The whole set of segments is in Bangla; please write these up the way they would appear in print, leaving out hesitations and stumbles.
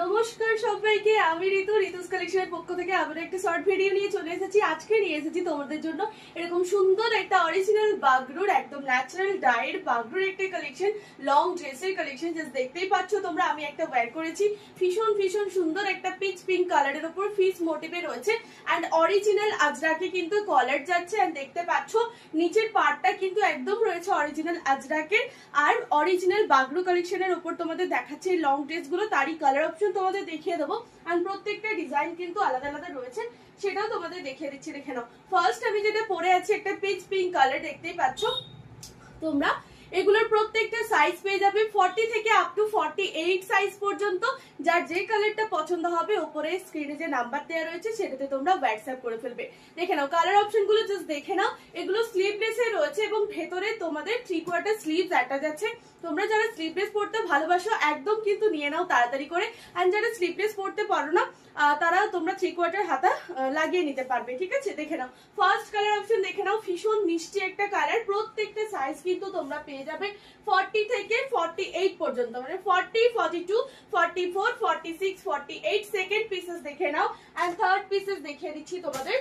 নমস্কার সবাইকে, আমি ঋতু ঋতুস কালেকশনের পক্ষ থেকে আবার একটা শর্ট ভিডিও নিয়ে চলে এসেছি। আজকে নিয়ে এসেছি তোমাদের জন্য এরকম সুন্দর একটা অরিজিনাল বাগরুর, একদম ন্যাচারাল ডাইড বাগরুর একটা কালেকশন, লং ড্রেসের কালেকশন। জাস্ট দেখতেই পাচ্ছ তোমরা, আমি একটা ওয়্যার করেছি ভীষণ ভীষণ সুন্দর একটা পিচ পিঙ্ক কালারের উপর ফিস মোটিভে রয়েছে এন্ড অরিজিনাল আজরাকে কিন্তু কলার যাচ্ছে। এন্ড দেখতে পাচ্ছ নিচের পার্টটা কিন্তু একদম রয়েছে অরিজিনাল আজরাকের। আর অরিজিনাল বাগরু কালেকশনের উপর তোমাদের দেখাচ্ছে লং ড্রেস গুলো, তারই কালার অপশন তোমাদের দেখিয়ে দেবো। আর প্রত্যেকটা ডিজাইন কিন্তু আলাদা আলাদা রয়েছে, সেটাও তোমাদের দেখিয়ে দিচ্ছি। দেখে নাও, ফার্স্ট আমি যেটা পরে আছি একটা পিচ পিঙ্ক কালার, দেখতেই পাচ্ছ তোমরা। এগুলোর প্রত্যেকটা সাইজ পেয়ে যাবে 40 থেকে আপ টু 48 সাইজ পর্যন্ত। যার যে কালারটা পছন্দ হবে উপরে স্ক্রিনে যে নাম্বার দেওয়া রয়েছে সেটাতে তোমরা হোয়াটসঅ্যাপ করে ফেলবে। দেখে নাও কালার অপশন গুলো, জাস্ট দেখে নাও। এগুলো স্লিভলেসে রয়েছে এবং ভেতরে তোমাদের 3/4 স্লিভস অ্যাটাচ আছে। তোমরা যারা স্লিভলেস পড়তে ভালোবাসো একদম কিন্তু নিয়ে নাও তাড়াতাড়ি করে। এন্ড যারা স্লিভলেস পড়তে পারো না তারা তোমরা 3/4 হাতা লাগিয়ে নিতে পারবে, ঠিক আছে। দেখে নাও ফার্স্ট কালার অপশন, দেখে নাও ভীষণ মিষ্টি একটা কালার। প্রত্যেকটা সাইজ কিন্তু তোমরা পেয়ে যাবে 40 থেকে 48 পর্যন্ত, মানে 40, 42, 44, 46, 48। সেকেন্ড পিসেস দেখে নাও এন্ড থার্ড পিসেস দেখিয়ে দিচ্ছি তোমাদের।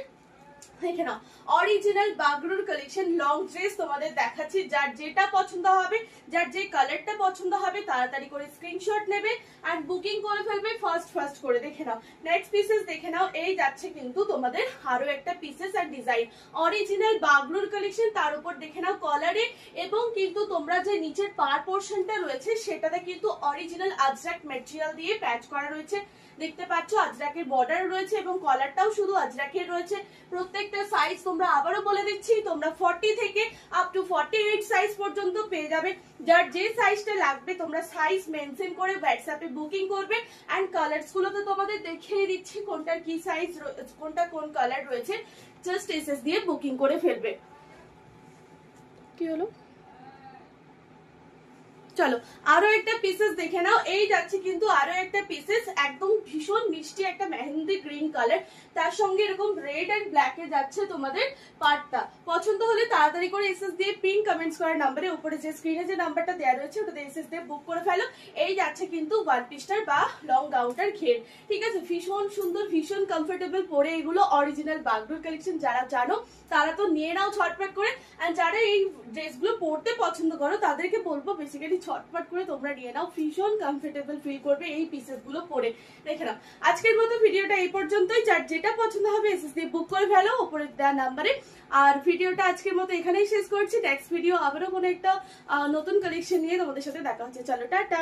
দেখে নাও অরিজিনাল বাগরুর কালেকশন লং ড্রেস তোমাদের দেখাচ্ছি। যার যেটা পছন্দ হবে, যার যে কালারটা পছন্দ হবে তাড়াতাড়ি করে স্ক্রিনশট নেবে আর বুকিং করে ফেলবে ফার্স্ট করে। দেখে নাও নেক্সট পিসেস দেখে নাও, এই যাচ্ছে কিন্তু তোমাদের আরো একটা পিসেস আর ডিজাইন অরিজিনাল বাগরুর কালেকশন। তার উপর দেখে নাও কলারে এবং কিন্তু তোমরা যে নিচের পার পোর্শনটা রয়েছে সেটাতে কিন্তু অরিজিনাল আজরাক ম্যাটেরিয়াল দিয়ে প্যাচ করা রয়েছে। দেখতে পাচ্ছ আজরাকের বর্ডার রয়েছে এবং কলারটাও শুধু আজরাকের রয়েছে। প্রত্যেকটা সাইজ তোমরা আবারও বলে দিচ্ছি, তোমরা 40 থেকে আপ টু 48 সাইজ পর্যন্ত পেয়ে যাবে। যার যে সাইজটা লাগবে তোমরা সাইজ মেনশন করে হোয়াটসঅ্যাপে বুকিং করবে। এন্ড কালারস গুলো তো তোমাদের দেখিয়ে দিচ্ছি কোনটার কি সাইজ, কোনটা কোন কালার রয়েছে। জাস্ট এসএস দিয়ে বুকিং করে ফেলবে। কি হলো, চলো আরো একটা পিসেস দেখে নাও। এই যাচ্ছে কিন্তু আরো একটা পিসেস, একদম ভীষণ মিষ্টি একটা মেহেন্দি গ্রিন কালার, তার সঙ্গে এরকম রেড এন্ড ব্ল্যাক এ যাচ্ছে তোমাদের পার্টটা। পছন্দ হলে তাড়াতাড়ি করে এসএস দিয়ে পিন কমেন্টস করার নাম্বারে উপরে যে স্ক্রিনে যে নাম্বারটা দেওয়া রয়েছে ওটাতে এসএস দিয়ে বুক করে ফেলো। এই যাচ্ছে কিন্তু ওয়ান পিসটার বা লং গাউনটার ঘের, ঠিক আছে। ভীষণ সুন্দর, ভীষণ কমফোর্টেবল পরে এগুলো অরিজিনাল বাগরুর কালেকশন। যারা জানো তারা তো নিয়ে নাও ঝটপট করে। আর যারা এই ড্রেসগুলো পরতে পছন্দ করো তাদেরকে বলবো বেসিক্যালি ঝটপট করে তোমরা নিয়ে নাও, ভীষণ কমফোর্টেবল ফিল করবে এই পিসেস গুলো পরে। দেখে নাও আজকের মতো ভিডিওটা এই পর্যন্তই। যার যেটা পছন্দ হবে এসএস দিয়ে বুক করে ফেলো উপরে দেওয়া নাম্বারে। আর ভিডিওটা আজকের মতো এখানেই শেষ করছি। নেক্সট ভিডিও আবারও কোনো একটা নতুন কালেকশন নিয়ে তোমাদের সাথে দেখা হচ্ছে। চলো টাটা।